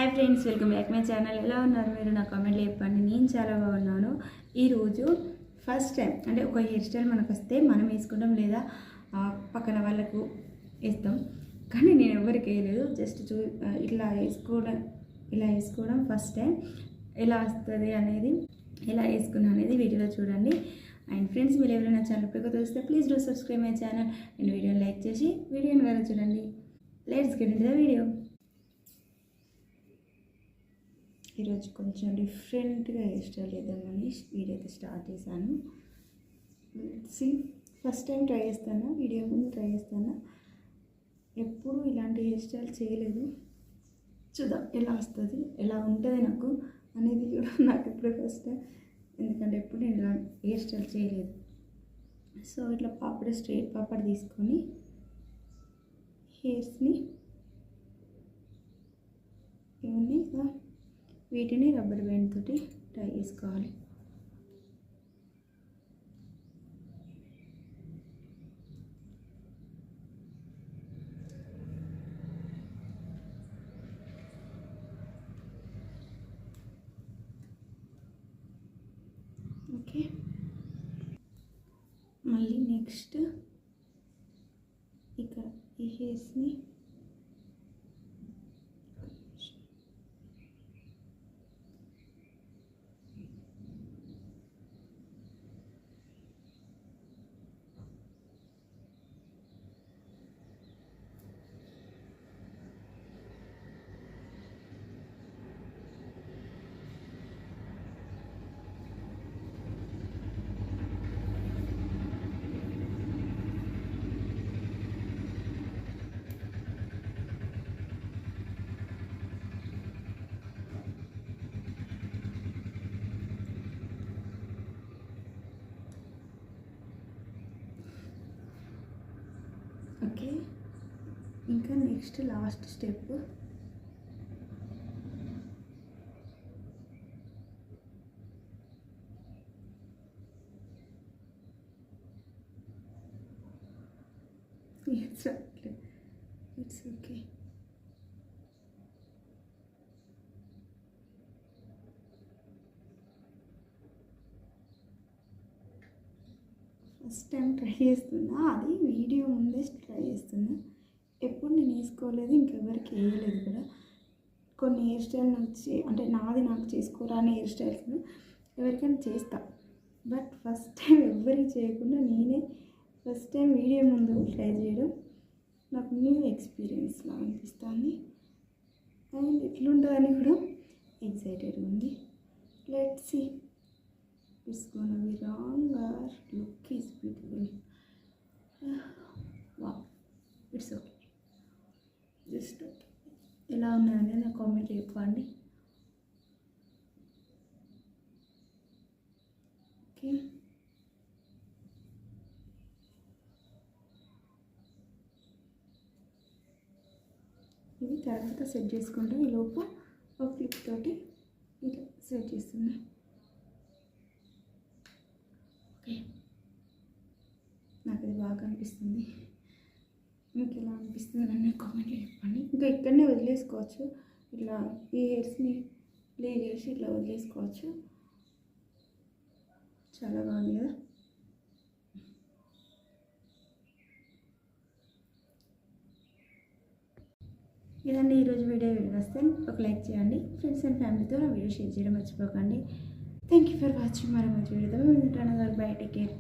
Hi friends, welcome back my channel. ఎలా ఉన్నారు మీరు? నా కామెంట్లో చెప్పండి. నేను చాలా బాగున్నాను. ఈరోజు ఫస్ట్ టైం అంటే ఒక హెయిర్ స్టైల్ మనకు వస్తే మనం వేసుకుంటాం, లేదా పక్కన వాళ్ళకు వేస్తాం. కానీ నేను ఎవరికి వేయలేదు. జస్ట్ ఇలా వేసుకోవడం ఫస్ట్ టైం. ఎలా వస్తుంది అనేది, ఎలా వేసుకున్నా అనేది వీడియోలో చూడండి. అండ్ ఫ్రెండ్స్, మీరు ఎవరైనా ఛానల్ పైకి చూస్తే please do subscribe my channel and వీడియోని లైక్ చేసి వీడియోని వేరే చూడండి. Let's get into the video. ఈరోజు కొంచెం డిఫరెంట్గా హెయిర్ స్టైల్ చేద్దామని వీడియో అయితే స్టార్ట్ చేశాను. ఫస్ట్ టైం ట్రై చేస్తాను, వీడియో ముందు ట్రై చేస్తాను. ఎప్పుడు ఇలాంటి హెయిర్ స్టైల్ చేయలేదు. చూద్దాం ఎలా వస్తుంది, ఎలా ఉంటుంది నాకు అనేది కూడా నాకు ఇప్పుడు ఫస్ట్ టైం. ఎందుకంటే ఎప్పుడు నేను ఇలా హెయిర్ స్టైల్ చేయలేదు. సో ఇట్లా స్ట్రైట్ పాపడ్ తీసుకొని హెయిర్స్ని ఇవన్నీ వీటిని రబ్బర్ బ్యాండ్ తోటి టై చేసుకోవాలి. ఓకే, మళ్ళీ నెక్స్ట్ ఇక్కడ ఈ హెయిర్స్ని ఓకే. ఇంకా next last step it's okay. First time try చేస్తున్నా, అది వీడియో ముందే ట్రై చేస్తున్నా. ఎప్పుడు నేను వేసుకోలేదు, ఇంకెవరికి వేయలేదు కూడా. కొన్ని హెయిర్ స్టైల్ వచ్చి అంటే నాకు చేసుకోరాని హెయిర్ స్టైల్స్ ఎవరికైనా చేస్తా. బట్ ఫస్ట్ టైం ఎవరికి చేయకుండా నేనే ఫస్ట్ టైం వీడియో ముందు ట్రై చేయడం నాకు న్యూ ఎక్స్పీరియన్స్ లా అనిపిస్తుంది. అండ్ ఎట్లుంటుందని కూడా ఎక్సైటెడ్గా ఉంది. Let's see. It's gonna be wrong or look is beautiful. Wow, it's okay. Just ఎలా ఉన్నాయని నా కామెంట్ చెప్పండి. ఓకే, ఇవి తర్వాత సెట్ చేసుకుంటాం. ఈ లోపు ఒక క్లిప్ తోటి ఇట్లా సెట్ చేస్తున్నా. నాకు అది బాగా అనిపిస్తుంది. మీకు ఎలా అనిపిస్తుంది అని కామెంట్లో చెప్పండి. ఇంకా ఇక్కడనే వదిలేసుకోవచ్చు. ఇట్లా ఈ హెయిర్స్ని ప్లే చేసి ఇట్లా వదిలేసుకోవచ్చు. చాలా బాగుంది కదా. ఇదండి ఈరోజు వీడియో. వస్తే ఒక లైక్ చేయండి. ఫ్రెండ్స్ అండ్ ఫ్యామిలీతో నా వీడియో షేర్ చేయడం మర్చిపోకండి. Thank you for watching. మరో మంచి వీడియోతో మేము ఉంటాను. By, take care.